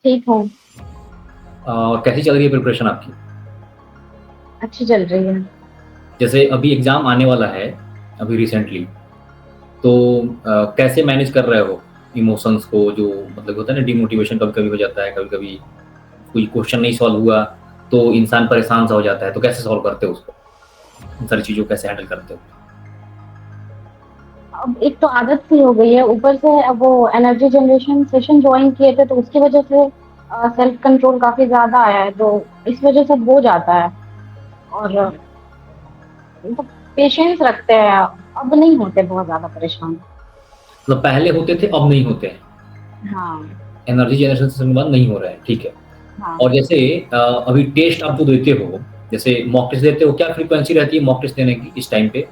ठीक हूँ। कैसी चल रही है प्रिपरेशन आपकी? अच्छी चल रही है। जैसे अभी एग्ज़ाम आने वाला है, अभी रिसेंटली, तो कैसे मैनेज कर रहे हो इमोशंस को? जो मतलब होता है ना, डिमोटिवेशन कभी-कभी हो जाता है, कभी-कभी कोई क्वेश्चन नहीं सॉल्व हुआ, तो इंसान परेशान सा हो जाता है, तो कैसे सॉल्व करते हो उसको? इन सारी चीज़ों को कैसे हैंडल करते हो? अब एक तो आदत सी हो गई है, ऊपर से अब वो एनर्जी जनरेशन सेशन ज्वाइन किए थे तो उसकी वजह से सेल्फ कंट्रोल काफी ज्यादा आया है, तो इस वजह से हो जाता है। और तो पेशेंस रखते हैं, अब नहीं होते बहुत ज्यादा परेशान। मतलब पहले होते थे, अब नहीं होते हैं। हाँ। एनर्जी जनरेशन सिस्टम के बाद नहीं हो रहा है, ठीक है। हाँ। और जैसे अभी टेस्ट आप जो देते हो, जैसे मॉक टेस्ट देते हो, क्या फ्रीक्वेंसी रहती है मॉक टेस्ट देने की इस टाइम पे?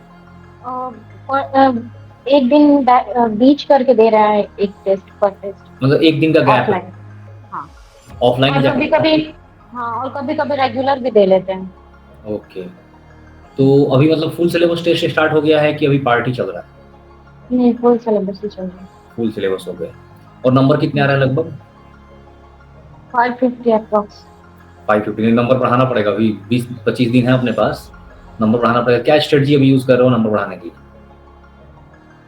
अ, एक दिन बीच करके दे रहा है, एक टेस्ट पर टेस्ट। मतलब 1 दिन का गैप है, ऑफलाइन। हाँ। ऑफलाइन ही और जाके कभी देना कभी, है। हाँ, और कभी कभी रेगुलर भी दे लेते हैं। ओके, तो अभी मतलब फुल सिलेबस टेस्ट स्टार्ट हो गया है कि अभी पार्ट ही चल रहा है? नहीं, फुल सिलेबस ही चल रहा है। फुल सिलेबस हो गया। और नंबर कितने आ रहे हैं लगभग? 550 अप्रॉक्स। 550 नंबर बढ़ाना पड़ेगा, अभी 20-25 दिन है अपने पास, नंबर बढ़ाना पड़ेगा। क्या स्ट्रेटजी अभी यूज़ कर रहे हो नंबर बढ़ाने की?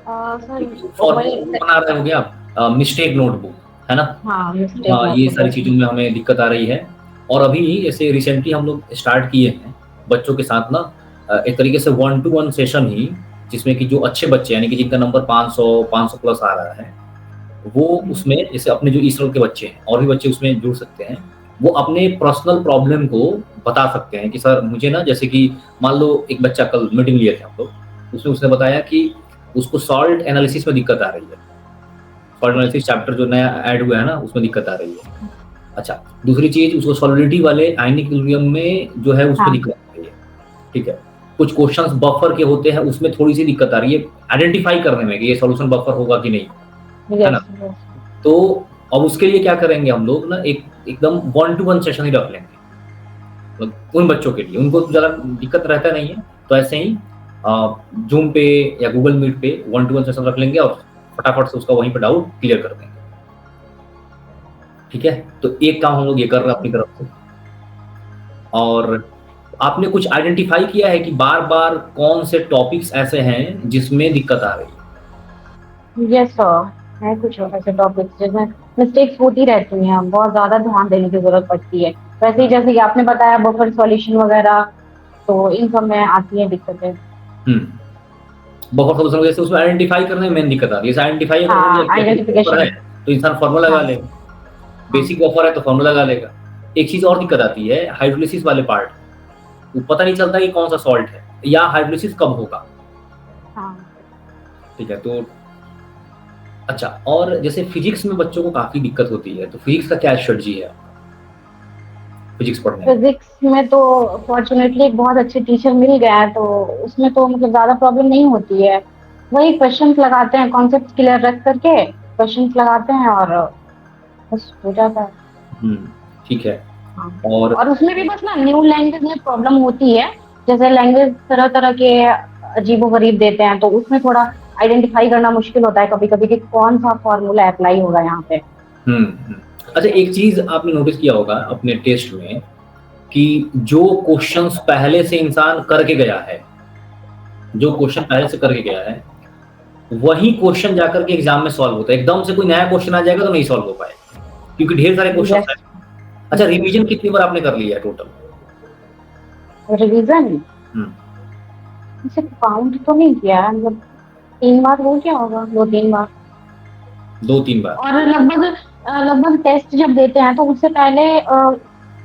सर, फॉर्मूला वही। बुक बना रहे हो क्या आप? मिस्टेक नोटबुक, है ना? हाँ, मिस्टेक हाँ, ये नोटबुक सारी है। चीज़ों में हमें दिक्कत आ रही है। और अभी जैसे रिसेंटली हम लोग स्टार्ट किए हैं बच्चों के साथ ना, एक तरीके से 1 टू 1 सेशन ही, जिसमें कि जो अच्छे बच्चे यानी कि जिनका नंबर 500 प्लस आ रहा है, वो उसमें जैसे अपने जो ईसरों के बच्चे हैं और भी बच्चे उसमें जुड़ सकते हैं। वो अपने पर्सनल प्रॉब्लम को बता सकते हैं कि सर मुझे ना, जैसे कि मान लो एक बच्चा कल मीटिंग लिए थे हम लोग, उसमें उसने बताया कि उसको सॉल्ट एनालिसिस में दिक्कत आ रही है। सॉल्ट एनालिसिस चैप्टर जो नया ऐड हुआ है ना, उसमें दिक्कत आ रही है। अच्छा, दूसरी चीज़ उसको सॉलिडिटी वाले आयनिक इक्विलिब्रियम में जो है उसमें हाँ। दिक्कत आ रही है, ठीक है। कुछ क्वेश्चंस बफर के होते हैं, उसमें थोड़ी-सी दिक्कत आ रही है आइडेंटिफाई करने में कि ये सॉल्यूशन बफर होगा कि नहीं, है ना? Yes, yes. तो अब उसके लिए क्या करेंगे हम लोग ना, एक एकदम 1 टू 1 सेशन ही रख लेंगे। मतलब उन बच्चों के लिए, उनको तो ज़्यादा दिक्कत रहता नहीं है, तो ऐसे ही ज़ूम पे या गूगल मीट पे 1 टू 1 सेशन रख लेंगे और फटाफट से उसका वहीं पे डाउट क्लियर कर देंगे, ठीक है? तो एक काम हम लोग ये कर रहे हैं अपनी तरफ से। और आपने कुछ आइडेंटिफाई किया है कि बार-बार कौन से टॉपिक्स ऐसे हैं जिसमें दिक्कत आ रही है? यस सर, है कुछ ऐसे टॉपिक्स जिसमें मिस्टेक्स होती रहती हैं, बहुत ज्यादा ध्यान देने की जरूरत पड़ती है। वैसे ही जैसे कि आपने बताया बफर सॉल्यूशन वगैरह, तो इन सब में आती है दिक्कतें। हुँ। बफर सॉल्यूशन की वजह से उसमें आइडेंटिफाई करने में मेन दिक्कत आ रही है। जैसे आइडेंटिफाई अगर हो हाँ, गया कि बेसिक बफर है, आइडेंटिफिकेशन। तो इंसान फार्मूला लगा हाँ। लेगा। हाँ। बेसिक बफर है तो फार्मूला लगा लेगा। एक चीज़ और दिक्कत आती है हाइड्रोलिसिस वाले पार्ट, वो पता नहीं चलता कि कौन-सा सॉल्ट है या हाइड्रोलिसिस कब होगा, हाँ। ठीक है? तो अच्छा, और जैसे फिजिक्स में बच्चों को काफ़ी दिक्कत होती है, तो फिजिक्स का क्या स्ट्रेटजी है आपका, फिजिक्स पढ़ने में? फिजिक्स में तो फॉर्चुनेटली एक बहुत अच्छे टीचर मिल गया है, तो उसमें तो मतलब ज्यादा प्रॉब्लम नहीं होती है। वही क्वेश्चंस लगाते हैं, कॉन्सेप्ट क्लियर रख करके क्वेश्चंस लगाते हैं और बस हो जाता है। हुँ, ठीक है। हाँ। और और उसमें भी बस ना न्यू लैंग्वेज में प्रॉब्लम होती है। जैसे लैंग्वेज तरह तरह के अजीबो गरीब देते हैं, तो उसमें थोड़ा आइडेंटिफाई करना मुश्किल होता है कभी कभी कि कौन सा फॉर्मूला अप्लाई होगा यहाँ पे। हुँ, हुँ। अच्छा, एक चीज़ आपने नोटिस किया होगा अपने टेस्ट में कि जो क्वेश्चंस पहले से इंसान करके गया है, जो क्वेश्चन पहले से करके गया है, वही क्वेश्चन जाकर के एग्ज़ाम में सॉल्व होता है। एकदम से कोई नया क्वेश्चन आ जाएगा तो नहीं सॉल्व हो पाएगा, क्योंकि ढेर सारे क्वेश्चंस यस। हैं। अच्छा, रिवीजन कितनी बार आपने कर लिया है टोटल? रिवीजन हुँ, इसे काउंट तो नहीं किया है, मतलब 3 बार हो गया होगा, 2-3 बार। 2-3 बार। और लगभग लगभग टेस्ट जब देते हैं तो उससे पहले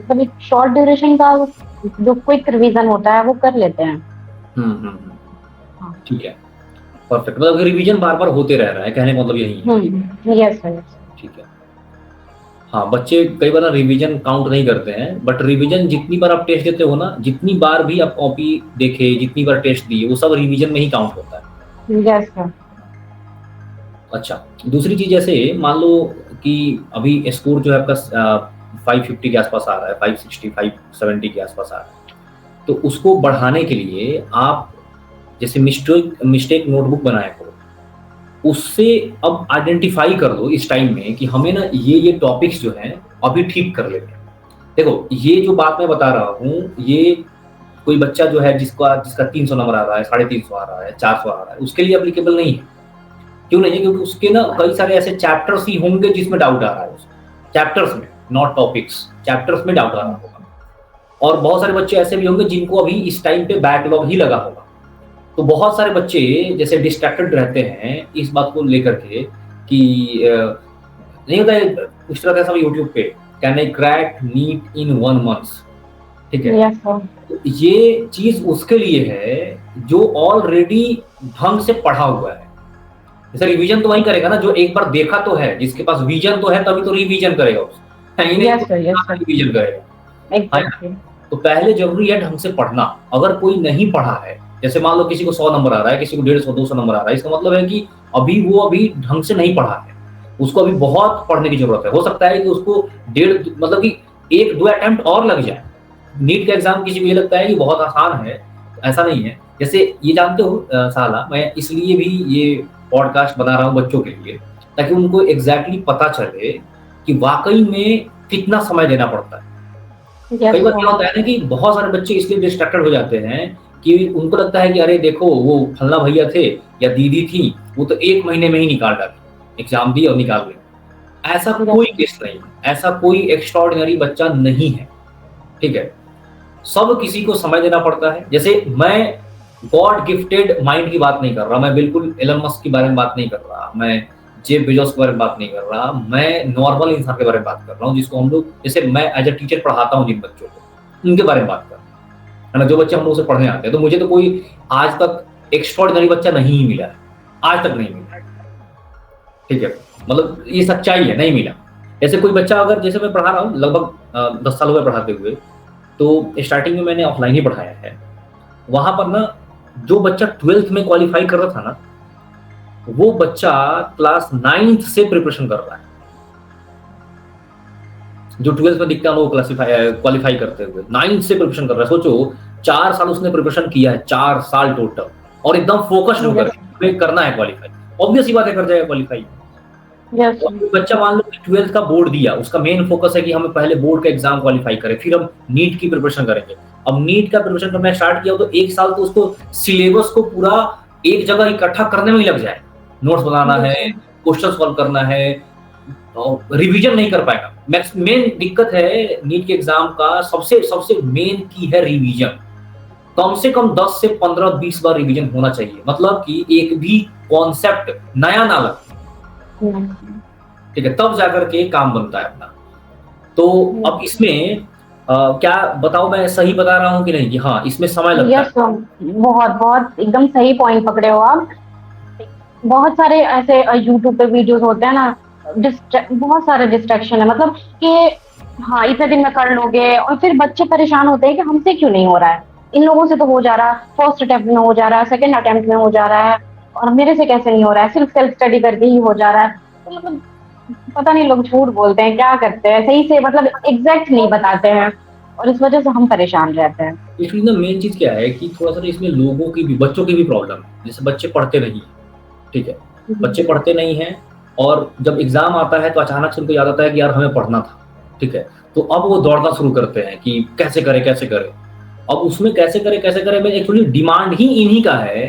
कभी शॉर्ट ड्यूरेशन का जो क्विक रिवीजन होता है वो कर लेते हैं। हुँ, हुँ, हुँ। हाँ। ठीक है, परफेक्ट। मतलब रिवीजन बार-बार होते रह रहा है, कहने का मतलब यही है। Yes sir, yes. ठीक है। हाँ, बच्चे कई बार ना रिवीजन काउंट नहीं करते हैं, बट रिवीजन जितनी बार आप टेस्ट देते हो ना, जितनी बार भी आप कॉपी देखे, जितनी बार टेस्ट दिए, वो सब रिवीजन में ही काउंट होता है। Yes sir. अच्छा, दूसरी चीज़ जैसे मान लो कि अभी स्कोर जो है आपका 550 के आसपास आ रहा है, 560, 570 के आसपास आ रहा है। तो उसको बढ़ाने के लिए आप जैसे मिस्टेक मिस्टेक नोटबुक बनाया करो। उससे अब आइडेंटिफ़ाई कर लो इस टाइम में कि हमें ना ये टॉपिक्स जो हैं, अभी ठीक कर लेते हैं। देखो, ये जो बात मैं बता रहा हूँ, ये कोई बच्चा जो है जिसका 300 नंबर आ रहा है, 350 आ रहा है, 400 आ रहा है, उसके लिए एप्लीकेबल नहीं है। क्यों नहीं है? क्योंकि उसके ना कई सारे ऐसे चैप्टर्स ही होंगे जिसमें डाउट आ रहा है उसको। चैप्टर्स में, नॉट टॉपिक्स, चैप्टर्स में डाउट आ रहा होगा। और बहुत सारे बच्चे ऐसे भी होंगे जिनको अभी इस टाइम पे बैकलॉग ही लगा होगा। तो बहुत सारे बच्चे जैसे डिस्ट्रैक्टेड रहते हैं इस बात को लेकर के कि नहीं होता है, कुछ तरह का सब यूट्यूब पे, can I crack NEET in 1 month, ठीक है। Yes sir. तो ये चीज उसके लिए है जो ऑलरेडी ढंग से पढ़ा हुआ है। जैसे रिवीजन तो वही करेगा ना जो एक बार देखा तो है, जिसके पास विजन तो है तभी तो रिवीजन करेगा उसको, नहीं yes sir, yes sir, revision करेगा। एग्जैक्टली। तो पहले जरूरी है ढंग से पढ़ना। अगर कोई नहीं पढ़ा है, जैसे मान लो किसी को 100 नंबर आ रहा है, किसी को 150 200 नंबर आ रहा है, इसका मतलब है कि अभी ढंग से नहीं पढ़ा है, उसको अभी बहुत पढ़ने की जरूरत है। हो सकता है कि उसको डेढ़ मतलब कि 1-2 अटेम्प्ट और लग जाए। नीट का एग्जाम किसी को ये लगता है कि बहुत आसान है, ऐसा नहीं है। जैसे ये जानते हो साला, मैं इसलिए भी ये पॉडकास्ट बना रहा हूँ बच्चों के लिए, ताकि उनको एग्जैक्टली पता चले कि वाकई में कितना समय देना पड़ता है। कई बार क्या होता है ना कि बहुत सारे बच्चे इसलिए डिस्ट्रैक्टेड हो जाते हैं कि उनको लगता है कि अरे देखो वो फलना भैया थे या दीदी थी, वो तो 1 महीने में ही निकाल डाली, एग्जाम दी और निकाल गई। ऐसा कोई केस नहीं है, ऐसा कोई एक्स्ट्राऑर्डिनरी बच्चा नहीं है, ठीक है। सब किसी को समय देना पड़ता है। जैसे मैं गॉड गिफ्टेड माइंड की बात नहीं कर रहा, मैं बिल्कुल एलन मस्क के बारे में बात नहीं कर रहा, मैं जेफ बेजोस के बारे में बात नहीं कर रहा, मैं नॉर्मल इंसान के बारे में बात कर रहा हूँ, जिसको हम लोग, जैसे मैं एज ए टीचर पढ़ाता हूँ जिन बच्चों को, उनके बारे में बात कर रहा हूँ, है ना, जो बच्चे हम लोग से पढ़ने आते हैं। तो मुझे तो कोई आज तक एक्स्ट्राऑर्डिनरी बच्चा नहीं मिला है, आज तक नहीं मिला, ठीक है। मतलब ये सच्चाई है, नहीं मिला। जैसे कोई बच्चा, अगर जैसे मैं पढ़ा रहा हूँ लगभग 10 साल हो गए पढ़ाते हुए, तो स्टार्टिंग में मैंने ऑफलाइन ही पढ़ाया है। वहां पर ना जो बच्चा 12th में क्वालिफाई कर रहा था ना, वो बच्चा क्लास 9th से प्रिपरेशन कर रहा है। जो 12th में दिखता है वो क्वालिफाई करते हुए 9th से प्रिपरेशन कर रहा है। सोचो 4 साल उसने प्रिपरेशन किया है, 4 साल टोटल, और एकदम फोकस्ड होकर करना है क्वालिफाई। ऑब्वियस ही बात है, कर जाएगा क्वालिफाई। बच्चा मान लो 12th का बोर्ड दिया, उसका मेन फोकस है कि हमें पहले बोर्ड का एग्जाम क्वालिफाई करें, फिर हम नीट की प्रिपरेशन करेंगे। अब नीट का प्रिपरेशन करना स्टार्ट किया तो 1 साल तो उसको सिलेबस को पूरा एक जगह इकट्ठा करने में ही लग जाए। नोट्स बनाना है, क्वेश्चन सॉल्व करना है, और रिवीजन नहीं कर पाएगा। मेन दिक्कत है नीट के एग्जाम का, सबसे मेन की है रिवीजन। कम से कम 10 से 15-20 बार रिवीजन होना चाहिए, मतलब कि एक भी कॉन्सेप्ट नया ना लगे, ठीक है, तब जाकर के काम बनता है अपना। तो अब इसमें क्या बताओ, मैं सही बता रहा हूँ कि नहीं कि हाँ इसमें समय लगता है? बहुत बहुत एकदम सही पॉइंट पकड़े हो आप। बहुत सारे ऐसे यूट्यूब पे वीडियोस होते हैं ना, बहुत सारे डिस्ट्रैक्शन है, मतलब कि हाँ इतने दिन में कर लोगे, और फिर बच्चे परेशान होते हैं कि हमसे क्यों नहीं हो रहा है, इन लोगों से तो हो जा रहा है, फर्स्ट अटेम्प्ट में हो जा रहा है, सेकंड अटेम्प्ट में हो जा रहा है, और मेरे से कैसे नहीं हो रहा है, सिर्फ सेल्फ स्टडी करके ही हो जा रहा है। तो मतलब पता नहीं लोग झूठ बोलते हैं, क्या करते हैं, सही से मतलब एग्जैक्ट नहीं बताते हैं, और इस वजह से हम परेशान रहते हैं। इसलिए ना मेन चीज क्या है कि थोड़ा सा इसमें लोगों की भी, बच्चों की भी प्रॉब्लम है। जैसे बच्चे पढ़ते नहीं है, ठीक है, बच्चे पढ़ते नहीं है, और जब एग्जाम आता है तो अचानक से उनको याद आता है कि यार हमें पढ़ना था, ठीक है, तो अब वो दौड़ना शुरू करते हैं कि कैसे करें कैसे करें। अब उसमें कैसे करें में एक्चुअली डिमांड ही इन्हीं का है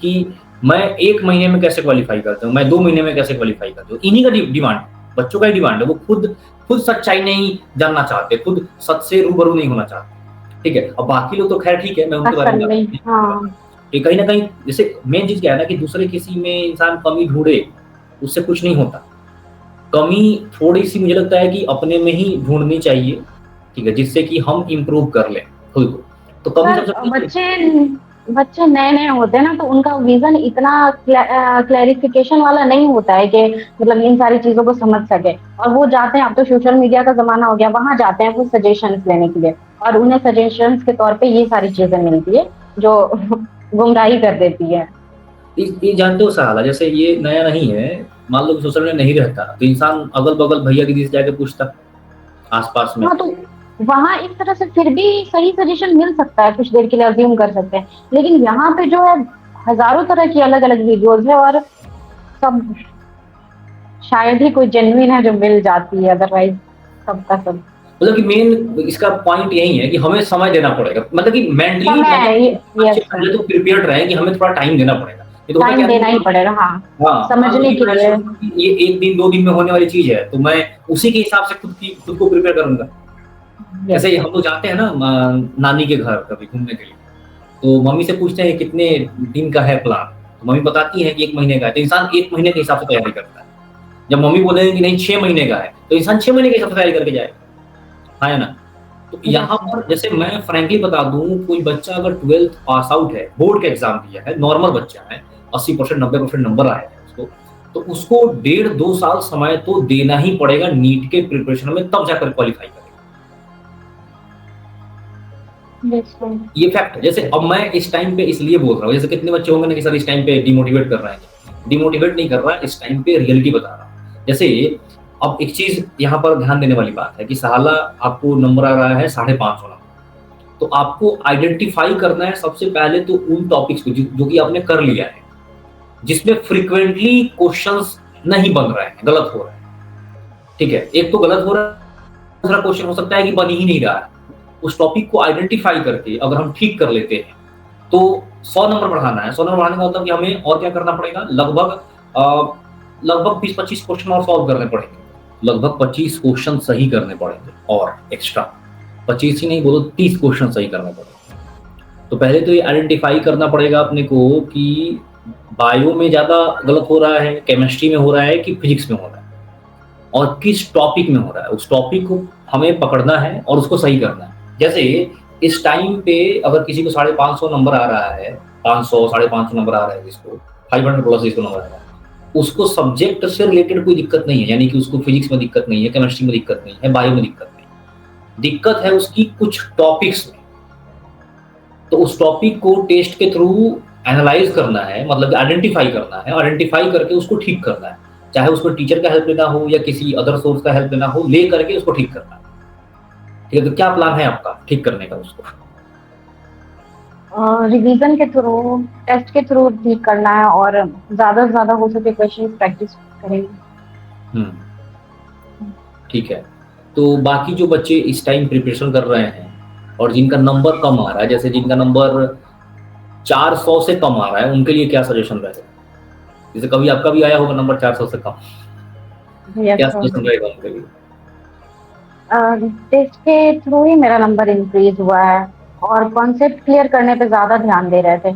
कि मैं 1 महीने में कैसे क्वालिफाई करता हूँ, मैं 2 महीने में कैसे क्वालिफाई करता हूँ, इन्हीं का डिमांड, बच्चों का ही डिमांड है। वो खुद सच्चाई नहीं जानना चाहते, खुद सच से रूबरू नहीं होना चाहते, ठीक है। अब बाकी लोग तो खैर ठीक है, मैं उनके बारे में कहीं ना कहीं, जैसे मेन चीज क्या है ना कि दूसरे किसी में इंसान कमी ढूंढे, उससे कुछ नहीं होता। कमी थोड़ी सी मुझे लगता है कि अपने में ही ढूंढनी चाहिए, ठीक है, जिससे कि हम इम्प्रूव कर लें खुद को। तो कभी बच्चे नए होते हैं ना, तो उनका विजन इतना क्लैरिफिकेशन वाला नहीं होता है कि मतलब इन सारी चीजों को समझ सके, और वो जाते हैं, अब तो सोशल मीडिया का जमाना हो गया, वहां जाते हैं कुछ सजेशंस लेने के लिए, और उन्हें सजेशंस के तौर पे ये सारी चीजें मिलती है जो गुमराही कर देती है। ये जानते हो सहाला, जैसे ये नया नहीं है, मान लो सोशल मीडिया नहीं रहता तो इंसान अगल बगल भैया दीदी से जाके पूछता आसपास में। हाँ, तो वहां इस तरह से फिर भी सही सजेशन मिल सकता है, कुछ देर के लिए अज्यूम कर सकते हैं, लेकिन यहाँ पे जो है हजारों तरह की अलग अलग वीडियोस है, और सब शायद ही कोई जेन्युइन है जो मिल जाती है, अदरवाइज सबका सब। मतलब कि मेन इसका पॉइंट यही है कि हमें समय देना पड़ेगा, मतलब कि मेंटली समय, अच्छे यस सर, पहले तो प्रिपेयर्ड रहे कि हमें थोड़ा टाइम देना पड़ेगा। ये तो होता टाइम क्या है देना ही कि पड़ेगा, हाँ, हाँ, मान लो समझने कि के मैं लिए। सोचूँ कि ये 1 दिन 2 दिन में होने वाली चीज़ है, तो मैं उसी के हिसाब से खुद को प्रिपेयर करूँगा। यस जैसे सर। हम लोग जाते हैं ना नानी के घर कभी घूमने के लिए, तो मम्मी से पूछते हैं कितने दिन का है प्लान, तो मम्मी बताती है कि 1 महीने का है, तो इंसान 1 महीने के हिसाब से तैयारी करता है। जब मम्मी बोलेंगे कि नहीं 6 महीने का है, तो इंसान 6 महीने के हिसाब से तैयारी करके जाएगा। हाँ या ना? तो यहाँ यस सर। पर जैसे मैं फ्रैंकली बता दूँ, कोई बच्चा अगर 12th पास आउट है, बोर्ड का एग्ज़ाम दिया है, नॉर्मल बच्चा है, 80% 90% नंबर आए हैं उसको, तो उसको डेढ़ 2 साल समय तो देना ही पड़ेगा नीट के प्रिपरेशन में, तब जाकर क्वालीफाई करेगा। Yes sir. ये फैक्ट है। जैसे अब मैं इस टाइम पे इसलिए बोल रहा हूँ, जैसे कितने बच्चे होंगे ना कि सर इस टाइम पे डिमोटिवेट कर रहे हैं। डिमोटिवेट नहीं कर रहा, इस टाइम पे रियलिटी बता रहा हूँ। जैसे अब एक चीज़ यहाँ पर ध्यान देने वाली बात है कि साला आपको नंबर आ रहा है 550 नंबर, तो आपको आइडेंटिफ़ाई करना है सबसे पहले तो उन टॉपिक्स को जो कि आपने कर लिया है, जिसमें फ्रीक्वेंटली क्वेश्चंस नहीं बन रहे हैं, गलत हो रहे हैं। ठीक है? एक तो गलत हो रहा है, दूसरा क्वेश्चन हो सकता है कि बन ही नहीं रहा है। उस टॉपिक को आइडेंटिफ़ाई करके अगर हम ठीक कर लेते हैं, तो 100 नंबर बढ़ाना है। 100 नंबर बढ़ाने का मतलब कि हमें और क्या करना पड़ेगा? लगभग 20-25 क्वेश्चन और सॉल्व करने पड़ेंगे। लगभग 25 क्वेश्चन सही करने पड़ेंगे और एक्स्ट्रा। 25 ही नहीं बोलो 30 क्वेश्चन सही करने पड़ेंगे। तो पहले तो ये आइडेंटिफ़ाई करना पड़ेगा अपने को कि बायो में ज़्यादा गलत हो रहा है, केमिस्ट्री में हो रहा है कि फिज़िक्स में हो रहा है और किस टॉपिक में हो रहा है। उस टॉपिक को हमें पकड़ना है और उसको सही करना है। जैसे इस टाइम पे अगर किसी को 550 नंबर आ रहा है, 500 550 नंबर आ रहा है जिसको, 500 प्लस जिसको नंबर आ रहा है, उसको सब्जेक्ट से रिलेटेड कोई दिक्कत नहीं है, यानी कि उसको फिजिक्स में दिक्कत नहीं है, केमिस्ट्री में दिक्कत नहीं है, बायो में दिक्कत नहीं है। दिक्कत है उसकी कुछ टॉपिक्स में। तो उस टॉपिक को टेस्ट के थ्रू एनालाइज करना है, मतलब आइडेंटिफाई करना है, आइडेंटिफाई करके उसको ठीक करना है। चाहे उसको टीचर का हेल्प लेना हो या किसी अदर सोर्स का हेल्प लेना हो, ले करके उसको ठीक करना है। ठीक है, तो क्या प्लान है आपका ठीक करने का उसको? रिवीजन के थ्रू, टेस्ट के थ्रू ठीक करना है, और ज्यादा से ज्यादा हो सके क्वेश्चन प्रैक्टिस करेंगे। हम्म, ठीक है। तो बाकी जो बच्चे इस टाइम प्रिपरेशन कर रहे हैं और जिनका नंबर कम आ रहा है, जैसे जिनका नंबर 400 से कम आ रहा है, उनके लिए क्या सजेशन रहेगा? जैसे कभी आपका भी आया होगा नंबर 400 से कम, यस क्या सर। सजेशन रहेगा उनके लिए? टेस्ट के थ्रू ही मेरा नंबर इंक्रीज हुआ है, और कॉन्सेप्ट क्लियर करने पे ज्यादा ध्यान दे रहे थे।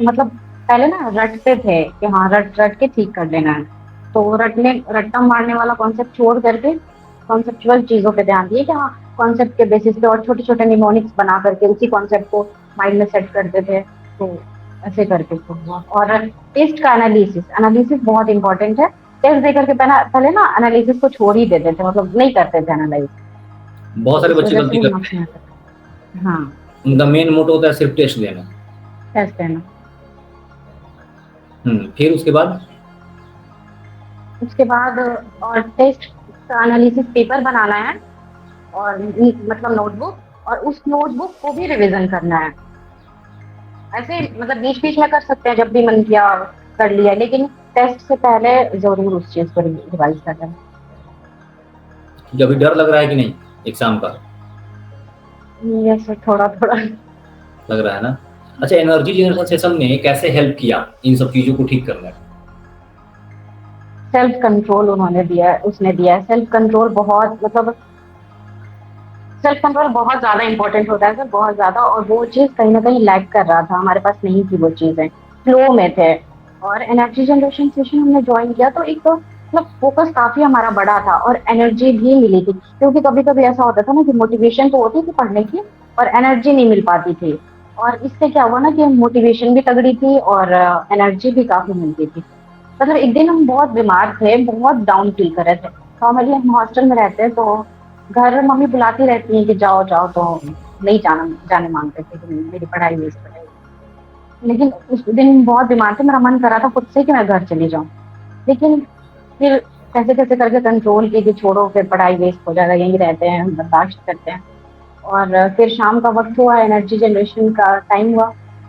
मतलब पहले ना रटते थे कि हाँ रट रट के ठीक कर लेना है, तो रट्टा मारने वाला कॉन्सेप्ट छोड़ करके कॉन्सेप्चुअल चीजों पे ध्यान दिए कि हाँ कॉन्सेप्ट के बेसिस पे, और छोटे छोटे निमोनिक्स बना करके उसी कॉन्सेप्ट को माइंड में सेट करते थे। तो ऐसे करके तो हुआ। और टेस्ट का एनालिसिस एनालिसिस बहुत इंपॉर्टेंट है। टेस्ट दे करके पहले पहले ना एनालिसिस को छोड़ ही देते थे, मतलब नहीं करते थे एनालाइज। बहुत तो सारे इस बच्चे वजह से गलती भी करते मार्क्स हैं। नहीं आता। हाँ, उनका मेन मोटो होता है सिर्फ टेस्ट देना। टेस्ट है ना। फिर उसके बाद उसके बाद और टेस्ट का एनालिसिस पेपर बनाना है, और मतलब नोटबुक, और उस नोटबुक को भी रिवीजन करना है। ऐसे मतलब बीच बीच में कर सकते हैं, जब भी मन किया कर लिया, लेकिन टेस्ट से पहले जरूर उस चीज को रिवाइज करना है। कि अभी डर लग रहा है कि नहीं एग्जाम का? यस, थोड़ा थोड़ा। लग रहा है ना? अच्छा, एनर्जी जनरेशन सेशन ने कैसे हेल्प किया इन सब चीज़ों को ठीक करने में? सेल्फ कंट्रोल उन्होंने दिया है, उसने दिया है। सेल्फ कंट्रोल बहुत, मतलब सेल्फ कंट्रोल बहुत ज्यादा इंपॉर्टेंट होता है सर, बहुत ज्यादा। और वो चीज कहीं ना कहीं लैग कर रहा था, हमारे पास नहीं थी वो चीजें, फ्लो में थे। और एनर्जी जनरेशन सेशन हमने ज्वाइन किया तो एक तो मतलब फोकस काफी हमारा बड़ा था, और एनर्जी भी मिली थी, क्योंकि कभी कभी ऐसा होता था ना कि मोटिवेशन तो होती थी पढ़ने की, और एनर्जी नहीं मिल पाती थी। और इससे क्या हुआ ना कि मोटिवेशन भी तगड़ी थी, और एनर्जी भी काफी मिलती थी। मतलब एक दिन हम बहुत बीमार थे, बहुत डाउन फील कर रहे थे। नॉर्मली हम हॉस्टल में रहते हैं, तो घर मम्मी बुलाती रहती है कि जाओ जाओ, तो नहीं जाने मांगते थे कि मेरी पढ़ाई वेस्ट हो जाएगी। लेकिन उस दिन बहुत बीमार थे, मेरा मन कर रहा था खुद से कि मैं घर चली जाऊं। लेकिन फिर कैसे कैसे करके कंट्रोल की कि छोड़ो, फिर पढ़ाई वेस्ट हो जाएगा, यहीं रहते हैं, बर्दाश्त करते हैं। और फिर शाम का वक्त हुआ, एनर्जी जनरेशन का टाइम हुआ,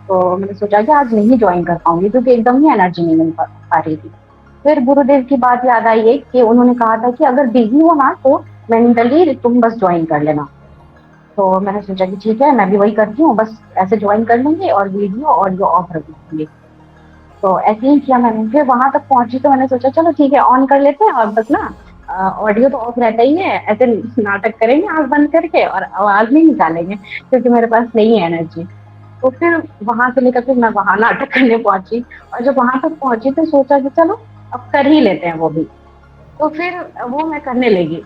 तो मैंने सोचा कि आज नहीं ज्वाइन कर पाऊंगी, क्योंकि एकदम ही एनर्जी नहीं मिल पा रही थी। फिर गुरुदेव की बात याद आई है कि उन्होंने कहा था कि अगर बिजी हो ना, तो मेंटली तुम बस ज्वाइन कर लेना। तो मैंने सोचा कि ठीक है, मैं भी वही करती हूँ, बस ऐसे ज्वाइन कर लूंगी और वीडियो ऑडियो ऑफ रख दूंगी। तो ऐसे ही किया मैंने। फिर वहां तक पहुंची तो मैंने सोचा चलो ठीक है, ऑन कर लेते हैं और बस ना ऑडियो तो ऑफ रहता ही है, ऐसे नाटक करेंगे आंख बंद करके और आवाज नहीं निकालेंगे क्योंकि मेरे पास नहीं है एनर्जी। तो फिर वहां से लेकर फिर मैं वहां नाटक करने पहुंची। और जब वहां तक पहुंची तो सोचा कि चलो अब कर ही लेते हैं वो भी। तो फिर वो मैं करने लगी।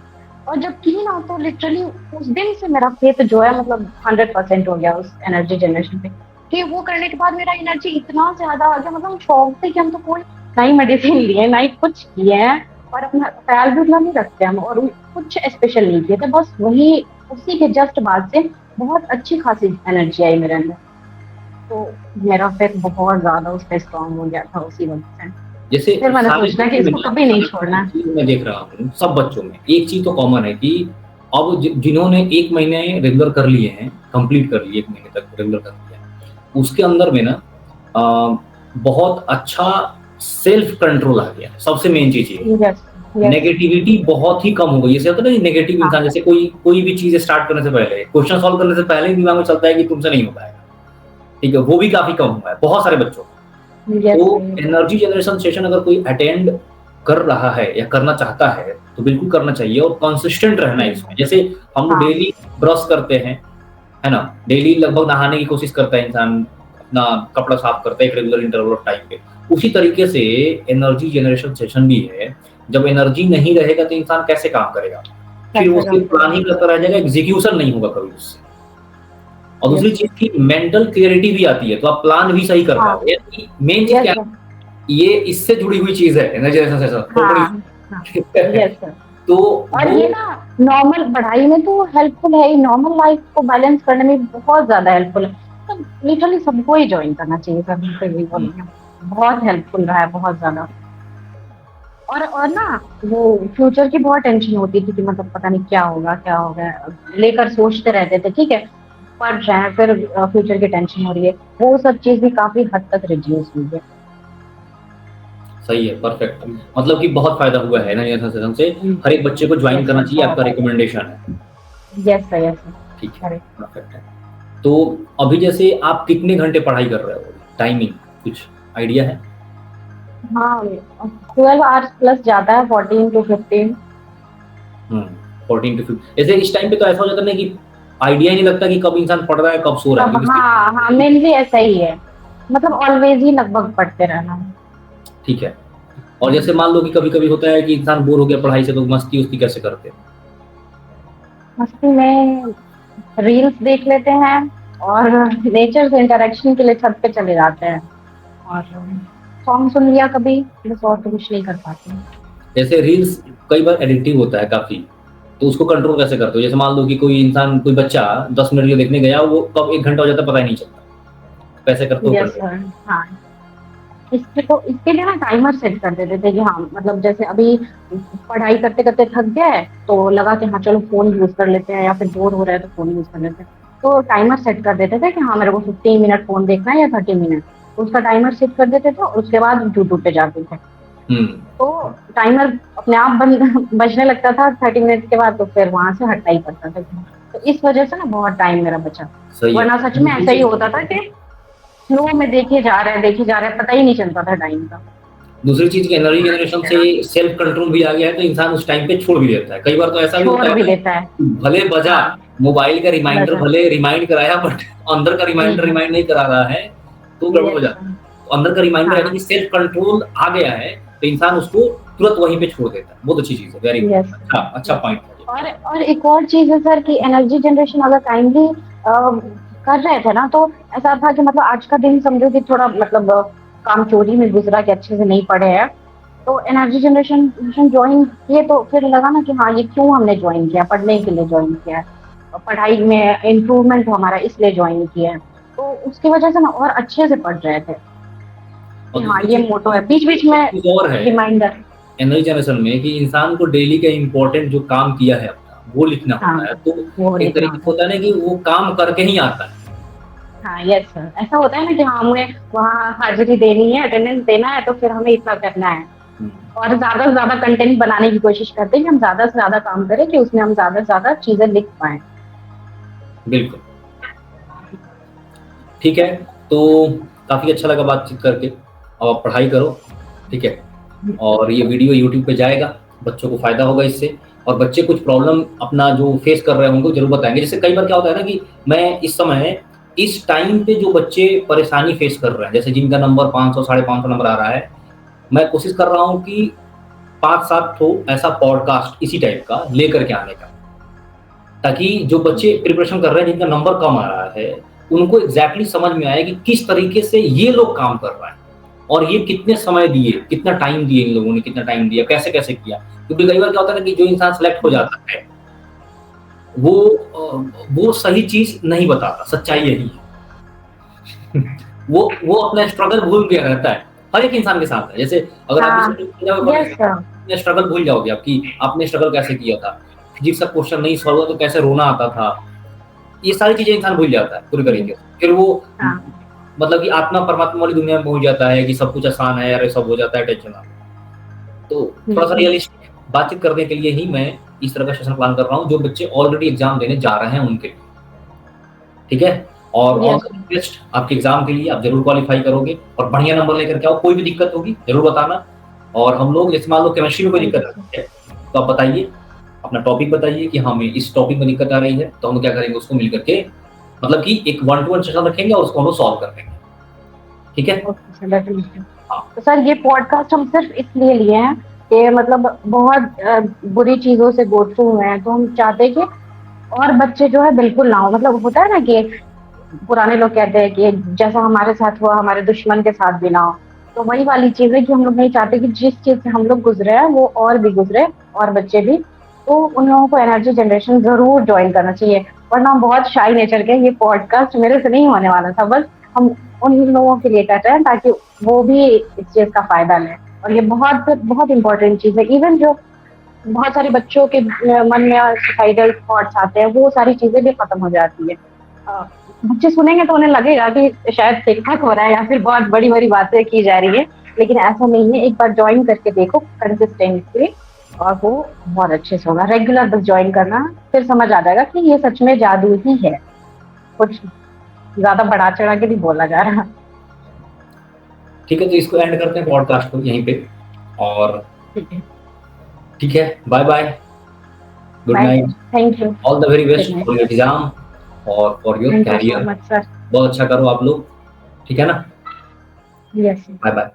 और जब की ना तो लिटरली उस दिन से मेरा फेथ जो है मतलब 100% हो गया उस एनर्जी जनरेशन पे। कि वो करने के बाद मेरा एनर्जी इतना ज्यादा आ गया, मतलब शौक थे कि हम तो कोई ना ही मेडिसिन लिए ना ही कुछ किए हैं और अपना ख्याल भी उतना नहीं रखते हम, और कुछ स्पेशल नहीं किए थे, बस वही उसी के जस्ट बाद से बहुत अच्छी खासी एनर्जी आई मेरे अंदर। तो मेरा फेथ बहुत ज्यादा उस पर स्ट्रांग हो गया था उसी वक्त से। जैसे फिर मैंने सारे सोचना कि बच्चों में इसको ना, कभी नहीं सारे बच्चों छोड़ना। में चीज़ मैं देख रहा हूँ, सब बच्चों में एक चीज़ तो कॉमन है कि अब जिन्होंने 1 महीने रेगुलर कर लिए हैं, कंप्लीट कर लिए 1 महीने तक रेगुलर कर लिया है, उसके अंदर में ना बहुत अच्छा सेल्फ कंट्रोल आ गया। सबसे मेन चीज़ ये है। यस। यस। नेगेटिविटी बहुत ही कम हो गई। जैसे होता है ना नेगेटिव हाँ। इंसान, जैसे कोई भी चीज़ स्टार्ट करने से पहले, क्वेश्चन सॉल्व करने से पहले ही दिमाग में चलता है कि तुमसे नहीं हो पाएगा। ठीक है, वो भी काफ़ी कम हुआ है बहुत सारे बच्चों को। यस। तो एनर्जी जनरेशन सेशन अगर कोई अटेंड कर रहा है या करना चाहता है तो बिल्कुल करना चाहिए और कंसिस्टेंट रहना है इसमें। जैसे हम लोग हाँ। डेली ब्रश करते हैं, है ना, डेली लगभग नहाने की कोशिश करता है इंसान, अपना कपड़ा साफ करता है एक रेगुलर इंटरवल ऑफ टाइम पे। उसी तरीके से एनर्जी जनरेशन सेशन भी है। जब एनर्जी नहीं रहेगा तो इंसान कैसे काम करेगा, फिर वो कैसे काम सिर्फ प्लान ही करेंगे। करता रह जाएगा, एग्जीक्यूशन नहीं होगा कभी उससे। और दूसरी यस। चीज की मेंटल क्लियरिटी भी आती है, तो आप प्लान भी सही कर हाँ। पाओगे। मेन चीज क्या यस। है, ये इससे जुड़ी हुई चीज है एनर्जी जनरेशन सेशन खोपड़ी हाँ। हाँ। से। Yes sir. तो और वो ये ना नॉर्मल पढ़ाई में तो हेल्पफुल है ही, नॉर्मल लाइफ को बैलेंस करने में बहुत ज्यादा हेल्पफुल है। तो लिटरली सबको ही ज्वाइन करना चाहिए सर, मैं तो यही बोलूंगी। बहुत हेल्पफुल रहा है, बहुत ज्यादा। और ना वो फ्यूचर की बहुत टेंशन होती थी कि मतलब पता नहीं क्या होगा क्या होगा, लेकर सोचते रहते थे। ठीक है, पढ़ रहे हैं फिर फ्यूचर की टेंशन हो रही है, वो सब चीज भी काफी हद तक रिड्यूस हुई है। सही है, परफेक्ट। मतलब कि बहुत फायदा हुआ है एनर्जी जनरेशन सेशन से। हर एक बच्चे को ज्वाइन यस करना सर, चाहिए, बहुत आपका ज्यादा। रिकमेंडेशन है। Yes sir, yes sir. ठीक है, करेक्ट। परफेक्ट है। तो अभी जैसे आप कितने घंटे पढ़ाई कर रहे हो, टाइमिंग कुछ आइडिया है? हाँ, 12 आवर्स प्लस जाता है, 14 to 15। 14 to 15। जैसे इस टाइम पे तो ऐसा हो जाता है ना कि आइडिया ही नहीं लगता कि कब इंसान पढ़ रहा है कब सो रहा है, अब क्योंकि हाँ हाँ, मेनली ऐसा ही है, मतलब ऑलवेज ही लगभग पढ़ते रहना है। ठीक है। और जैसे मान लो कि कभी कभी होता है कि इंसान बोर हो गया पढ़ाई से, तो मस्ती उस्ती कैसे करते हैं? मस्ती में रील्स देख लेते हैं और नेचर से इंटरेक्शन के लिए छत पे चले जाते हैं और सॉन्ग सुन लिया कभी, बस और तो कुछ नहीं कर पाते। जैसे रील्स कई बार एडिक्टिव होता है काफी, तो उसको कंट्रोल कैसे करते हो? जैसे मान लो कि कोई इंसान, कोई बच्चा 10 मिनट रील देखने गया, वो कब 1 घंटा हो जाता है पता ही नहीं चलता, कैसे करते हो यस कंट्रोल? सर। हाँ, इसके लिए ना टाइमर सेट कर देते थे कि हाँ मतलब जैसे अभी पढ़ाई करते करते थक गए तो लगा कि हाँ चलो फोन यूज कर लेते हैं, या फिर बोर हो रहा है तो फोन यूज कर लेते हैं। तो टाइमर सेट कर देते थे कि हाँ मेरे को 15 मिनट फोन देखना है या 30 मिनट। तो उसका टाइमर सेट कर देते थे और उसके बाद यूट्यूब पे जाते थे। हम्म। तो टाइमर अपने आप बंद बजने लगता था 30 मिनट के बाद, तो फिर वहां से हटना ही पड़ता था। तो इस वजह से ना बहुत टाइम मेरा बचा। सही है। वरना सच में दूसरी ऐसा ही चीज होता था कि स्लो में देखे जा रहे हैं, पता ही नहीं चलता था टाइम का। दूसरी चीज की एनर्जी जनरेशन से सेल्फ कंट्रोल भी आ गया है, तो इंसान उस टाइम पे छोड़ भी देता है। कई बार तो ऐसा भी होता छोड़ है भी ना, देता है। भले बजा हाँ। मोबाइल का रिमाइंडर, बजा। भले रिमाइंड कराया, बट अंदर का रिमाइंडर हम्म। रिमाइंड नहीं करा रहा है, तो गड़बड़ हो यस जाता सर। है। तो अंदर का रिमाइंडर यानी हाँ। कि सेल्फ कंट्रोल आ गया है, तो इंसान उसको तुरंत वहीं पे छोड़ देता है। बहुत अच्छी चीज है, वेरी यस। गुड, अच्छा अच्छा यस। पॉइंट है। और एक और चीज है सर कि एनर्जी जनरेशन अगर टाइमली कर रहे थे ना, तो ऐसा था कि मतलब आज का दिन समझो कि थोड़ा मतलब काम चोरी में गुजरा, कि अच्छे से नहीं पढ़े हैं। तो एनर्जी जनरेशन ज्वाइन किए तो फिर लगा ना कि हाँ ये क्यों हमने ज्वाइन किया, पढ़ने के लिए ज्वाइन किया है, और पढ़ाई में इम्प्रूवमेंट हो हमारा इसलिए ज्वाइन किया है। तो उसकी वजह से ना और अच्छे से पढ़ रहे थे कि और हाँ दूसरी ये चीज, मोटो है, बीच बीच एक में चीज और है रिमाइंडर। एनर्जी जनरेशन में, कि इंसान को डेली का इंपॉर्टेंट जो काम किया है अपना, वो लिखना हाँ, होता है। तो वो एक लिखना तरीके से होता है। होता है ना कि वो काम करके ही आता है। हाँ यस सर, ऐसा होता है ना कि हाँ हमें वहाँ हाजिरी देनी है, अटेंडेंस देना है, तो फिर हमें इतना करना है। हुँ, और ज़्यादा से ज़्यादा कंटेंट बनाने की कोशिश करते हैं कि हम ज़्यादा से ज़्यादा काम करें कि उसमें हम ज़्यादा से ज़्यादा चीज़ें लिख पाएँ। बिल्कुल। ठीक है, तो काफ़ी अच्छा लगा बातचीत करके। अब आप पढ़ाई करो, ठीक है? और ये वीडियो यूट्यूब पे जाएगा, बच्चों को फ़ायदा होगा इससे और बच्चे कुछ प्रॉब्लम अपना जो फेस कर रहे हैं, उनको ज़रूर बताएँगे। जैसे कई बार क्या होता है ना कि मैं इस समय, इस टाइम पे जो बच्चे परेशानी फेस कर रहे हैं, जैसे जिनका नंबर 500 साढ़े 500 नंबर आ रहा है, मैं कोशिश कर रहा हूँ कि 5-7 ठो ऐसा पॉडकास्ट इसी टाइप का लेकर के आने का। ताकि जो बच्चे प्रिपरेशन कर रहे हैं, जिनका नंबर कम आ रहा है, उनको एग्ज़ैक्टली समझ में आए कि किस तरीके से ये लोग काम कर रहे हैं और ये कितने समय दिए, कितना टाइम दिए इन लोगों ने, कितना टाइम दिया, कैसे-कैसे किया। क्योंकि कई बार क्या होता है ना कि जो इंसान सेलेक्ट हो जाता है, वो सही चीज़ नहीं बताता, सच्चाई यही है। वो अपना स्ट्रगल भूल गया रहता है। हर एक इंसान के साथ है। जैसे अगर आप हाँ, भी कॉलेज यस सर। में स्ट्रगल भूल जाओगे आप कि आपने स्ट्रगल कैसे किया था। फिज़िक्स का क्वेश्चन नहीं सॉल्व हुआ तो कैसे रोना आता था। ये सारी चीज़ें इंसान भूल जाता है पूरी हुँ, तरीके से। फिर वो हाँ, मतलब कि आत्मा परमात्मा वाली दुनिया में पहुँच जाता है कि सब कुछ आसान है, अरे सब हो जाता है, टेंशन ना लो। तो हुँ, थोड़ा-सा हुँ, रियलिस्टिक बातचीत करने के लिए ही मैं इस तरह का सेशन प्लान कर रहा हूँ, जो बच्चे ऑलरेडी एग्ज़ाम देने जा रहे हैं उनके लिए। ठीक है? और all yes the sir. Best आपके एग्ज़ाम के लिए, आप ज़रूर क्वालीफाई करोगे और बढ़िया नंबर लेकर के आओ। कोई भी दिक्कत होगी ज़रूर बताना और हम लोग जैसे मान लो केमिस्ट्री में कोई थैंक दिक्कत यू सर। आती है, तो आप बताइए, अपना टॉपिक बताइए कि हमें इस टॉपिक में दिक्कत आ रही है, तो हम क्या करेंगे उसको मिल कर के मतलब कि एक वन टू वन सेशन रखेंगे और उसको हम लोग सॉल्व कर देंगे। ठीक है? Okay sir, definitely. हाँ, तो सर ये पॉडकास्ट हम सिर्फ़ इसलिए लिए हैं कि मतलब बहुत बुरी चीज़ों से गो थ्रू हुए हैं, तो हम चाहते हैं कि और बच्चे जो है बिल्कुल ना हो। मतलब होता है ना कि पुराने लोग कहते हैं कि जैसा हमारे साथ हुआ हमारे दुश्मन के साथ भी ना हो। तो वही वाली चीज़ है कि हम लोग नहीं चाहते कि जिस चीज़ से हम लोग गुज़रे हैं वो और भी गुज़रे और बच्चे भी। तो उन लोगों को एनर्जी जनरेशन ज़रूर जॉइन करना चाहिए। वरना हम बहुत शाय नेचर के हैं, ये पॉडकास्ट मेरे से नहीं होने वाला था। बस हम उन लोगों के लिए कर रहे हैं ताकि वो भी इस चीज़ का फ़ायदा लें। और ये बहुत बहुत इम्पोर्टेंट चीज़ है। इवन जो बहुत सारे बच्चों के मन में सुसाइडल थॉट्स आते हैं, वो सारी चीज़ें भी खत्म हो जाती है। अ, बच्चे सुनेंगे तो उन्हें लगेगा कि शायद ठीक-ठाक हो रहा है या फिर बहुत बड़ी-बड़ी बातें की जा रही है, लेकिन ऐसा नहीं है। एक बार जॉइन करके देखो कंसिस्टेंटली और वो बहुत अच्छे से होगा। रेगुलर बस जॉइन करना, फिर समझ आ जाएगा कि ये सच में जादू ही है, कुछ ज़्यादा बढ़ा-चढ़ा के नहीं बोला जा रहा। ठीक है, तो इसको एंड करते हैं पॉडकास्ट को यहीं पे और ठीक है, ठीक है, bye bye, good bye sir, night, thank you, all the very good best night, for your exam और for your thank you so career. Much sir, बहुत अच्छा करो आप लोग, ठीक है ना? यस। बाय-बाय।